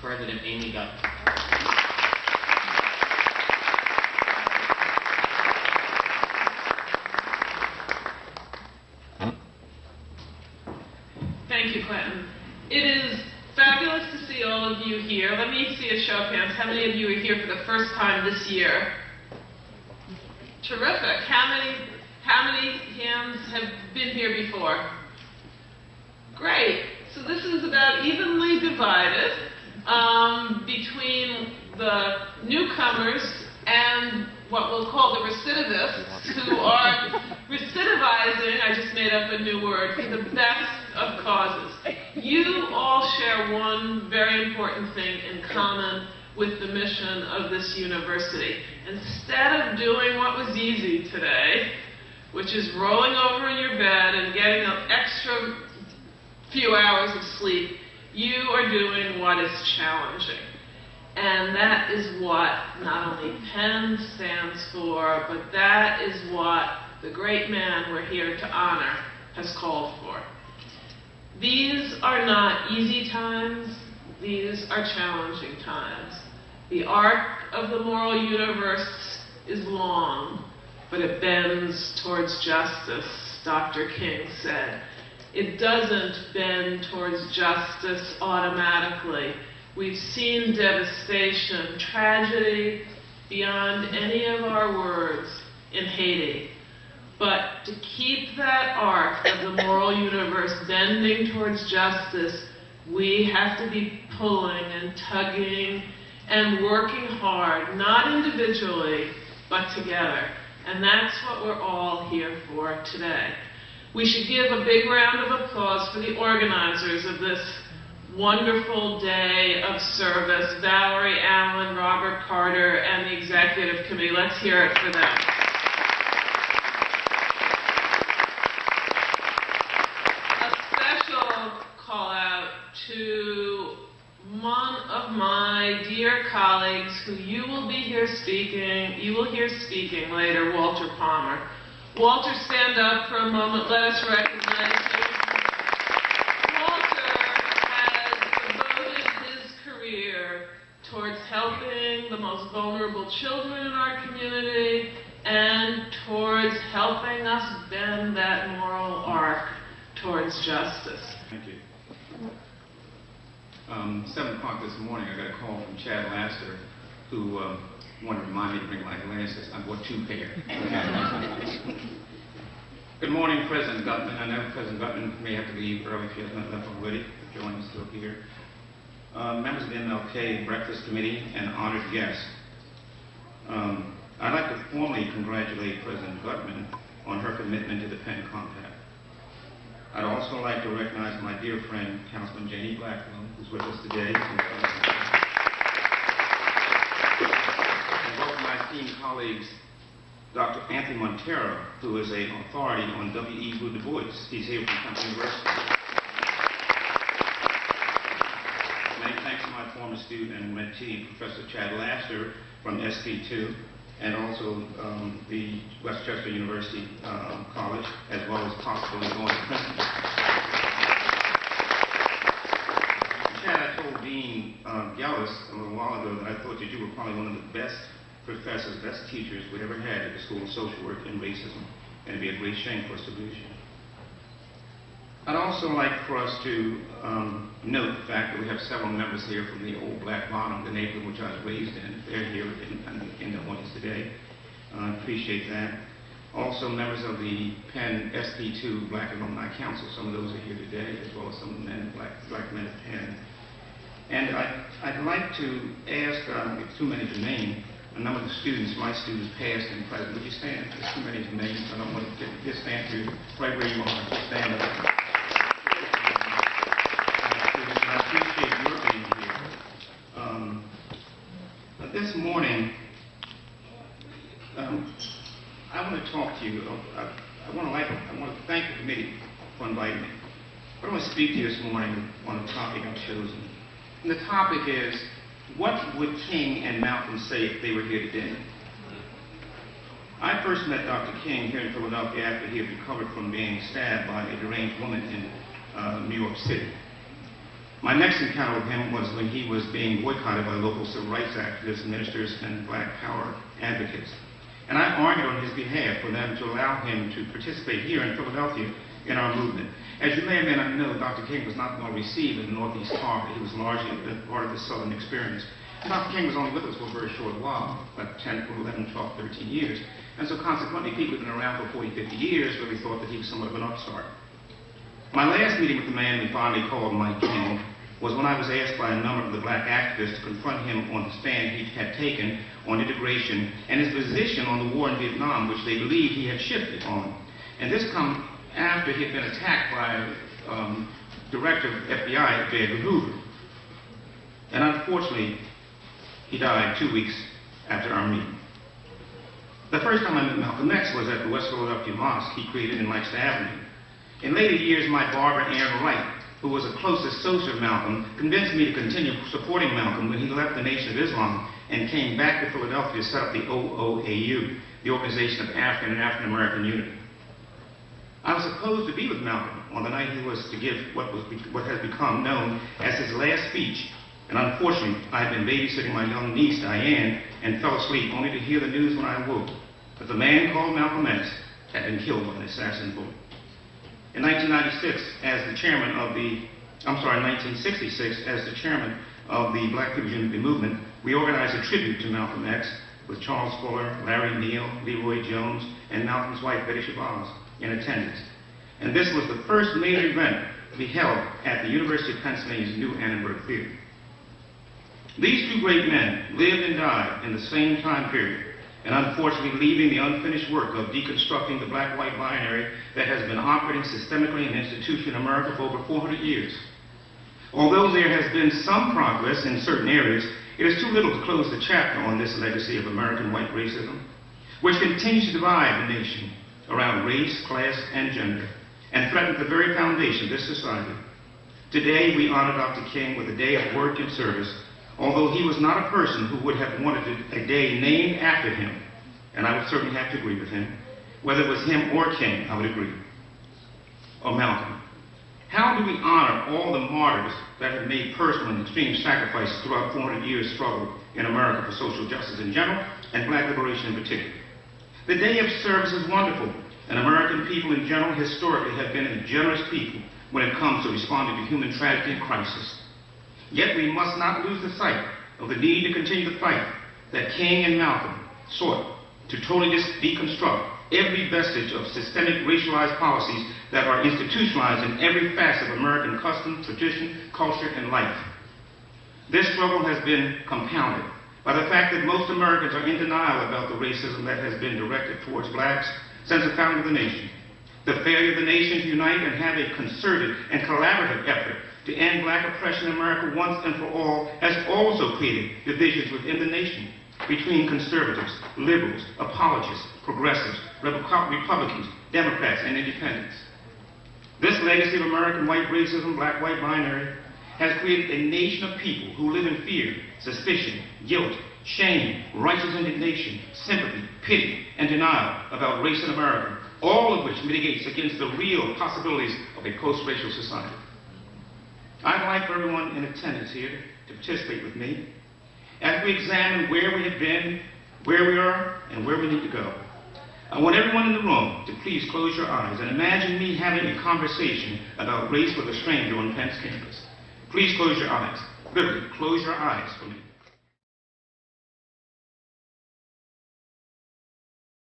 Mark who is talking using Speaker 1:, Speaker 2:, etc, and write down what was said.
Speaker 1: President Amy Gutman.
Speaker 2: Thank you, Clinton. It is fabulous to see all of you here. Let me see a show of hands. How many of you are here for the first time this year? Terrific. How many hands have been here before? Great. So this is about evenly divided between the newcomers and what we'll call the recidivists, who are recidivizing, I just made up a new word, for the best of causes. You all share one very important thing in common with the mission of this university. Instead of doing what was easy today, which is rolling over in your bed and getting an extra few hours of sleep, you are doing what is challenging. And that is what not only PEN stands for, but that is what the great man we're here to honor has called for. These are not easy times, these are challenging times. The arc of the moral universe is long, but it bends towards justice, Dr. King said. It doesn't bend towards justice automatically. We've seen devastation, tragedy beyond any of our words in Haiti. But to keep that arc of the moral universe bending towards justice, we have to be pulling and tugging and working hard, not individually, but together. And that's what we're all here for today. We should give a big round of applause for the organizers of this wonderful day of service, Valerie Allen, Robert Carter, and the executive committee. Let's hear it for them. A special call out to one of my dear colleagues who you will hear speaking later, Walter Palmer. Walter, stand up for a moment. Let us recognize you. Walter has devoted his career towards helping the most vulnerable children in our community and towards helping us bend that moral arc towards justice.
Speaker 3: Thank you. 7 o'clock this morning, I got a call from Chad Laster, who wanted to remind me to bring my glasses. I bought 2 pair. Good morning, President Gutman. I know President Gutman may have to leave early if he has not left already, but Joanne is still here. Members of the MLK Breakfast Committee and honored guests. I'd like to formally congratulate President Gutman on her commitment to the PEN Compact. I'd also like to recognize my dear friend, Councilman Janie Blackwell, who's with us today. And welcome my esteemed colleagues, Dr. Anthony Montero, who is an authority on W.E. Du Bois. He's here from Temple University. Many thanks to my former student and mentee, Professor Chad Laster from SP2, and also the Westchester University College, as well as possibly going to Princeton. Chad, I told Dean Gallus a little while ago that I thought that you were probably one of the best professors, best teachers we ever had at the School of Social Work and Racism, and it'd be a great shame for us to lose you. I'd also like for us to note the fact that we have several members here from the old Black Bottom, the neighborhood which I was raised in. They're here in the audience today. I appreciate that. Also members of the PEN SP2 Black Alumni Council. Some of those are here today, as well as some of the men, black men at PEN. And I'd like to ask, it's too many to name, a number of the students, my students past and present. Would you stand? There's too many to name. I don't want to just stand through right where you are. Just stand up. I appreciate your being here. This morning, I want to talk to you. I want to thank the committee for inviting me. But I want to speak to you this morning on a topic I've chosen. And the topic is, what would King and Malcolm say if they were here today? I first met Dr. King here in Philadelphia after he had recovered from being stabbed by a deranged woman in New York City. My next encounter with him was when he was being boycotted by local civil rights activists, ministers, and Black Power advocates. And I argued on his behalf for them to allow him to participate here in Philadelphia in our movement. As you may or may not know, Dr. King was not well received in Northeast Harvard. He was largely part of the Southern experience. And Dr. King was only with us for a very short while, like 10, 11, 12, 13 years. And so consequently, people who had been around for 40, 50 years really thought that he was somewhat of an upstart. My last meeting with the man we fondly called Mike King was when I was asked by a number of the black activists to confront him on the stand he had taken on integration and his position on the war in Vietnam, which they believed he had shifted on. And this comes after he had been attacked by Director of FBI, J. Edgar Hoover. And unfortunately, he died 2 weeks after our meeting. The first time I met Malcolm X was at the West Philadelphia Mosque he created in Lancaster Avenue. In later years, my barber, Aaron Wright, who was a close associate of Malcolm, convinced me to continue supporting Malcolm when he left the Nation of Islam and came back to Philadelphia to set up the OOAU, the Organization of African and African American Unity. I was supposed to be with Malcolm on the night he was to give what has become known as his last speech, and unfortunately, I had been babysitting my young niece, Diane, and fell asleep only to hear the news when I awoke that the man called Malcolm X had been killed by an assassin bullet. In 1966, as the chairman of the, 1966, as the chairman of the Black People's Unity Movement, we organized a tribute to Malcolm X with Charles Fuller, Larry Neal, Leroy Jones, and Malcolm's wife, Betty Shabazz, in attendance. And this was the first major event to be held at the University of Pennsylvania's New Annenberg Theater. These two great men lived and died in the same time period, and unfortunately leaving the unfinished work of deconstructing the black-white binary that has been operating systemically in institution in America for over 400 years. Although there has been some progress in certain areas, it is too little to close the chapter on this legacy of American white racism, which continues to divide the nation around race, class, and gender, and threatens the very foundation of this society. Today, we honor Dr. King with a day of work and service, although he was not a person who would have wanted a day named after him, and I would certainly have to agree with him. Whether it was him or King, I would agree. Or Malcolm. How do we honor all the martyrs that have made personal and extreme sacrifices throughout 400 years' struggle in America for social justice in general, and black liberation in particular? The Day of Service is wonderful, and American people in general historically have been a generous people when it comes to responding to human tragedy and crisis. Yet we must not lose the sight of the need to continue the fight that King and Malcolm sought to totally deconstruct every vestige of systemic racialized policies that are institutionalized in every facet of American custom, tradition, culture, and life. This struggle has been compounded by the fact that most Americans are in denial about the racism that has been directed towards blacks since the founding of the nation. The failure of the nation to unite and have a concerted and collaborative effort to end black oppression in America once and for all has also created divisions within the nation between conservatives, liberals, apologists, progressives, Republicans, Democrats, and independents. This legacy of American white racism, black-white binary, has created a nation of people who live in fear, suspicion, guilt, shame, righteous indignation, sympathy, pity, and denial about race in America, all of which mitigates against the real possibilities of a post-racial society. I'd like for everyone in attendance here to participate with me as we examine where we have been, where we are, and where we need to go. I want everyone in the room to please close your eyes and imagine me having a conversation about race with a stranger on Penn's campus. Please close your eyes. Literally, close your eyes for me.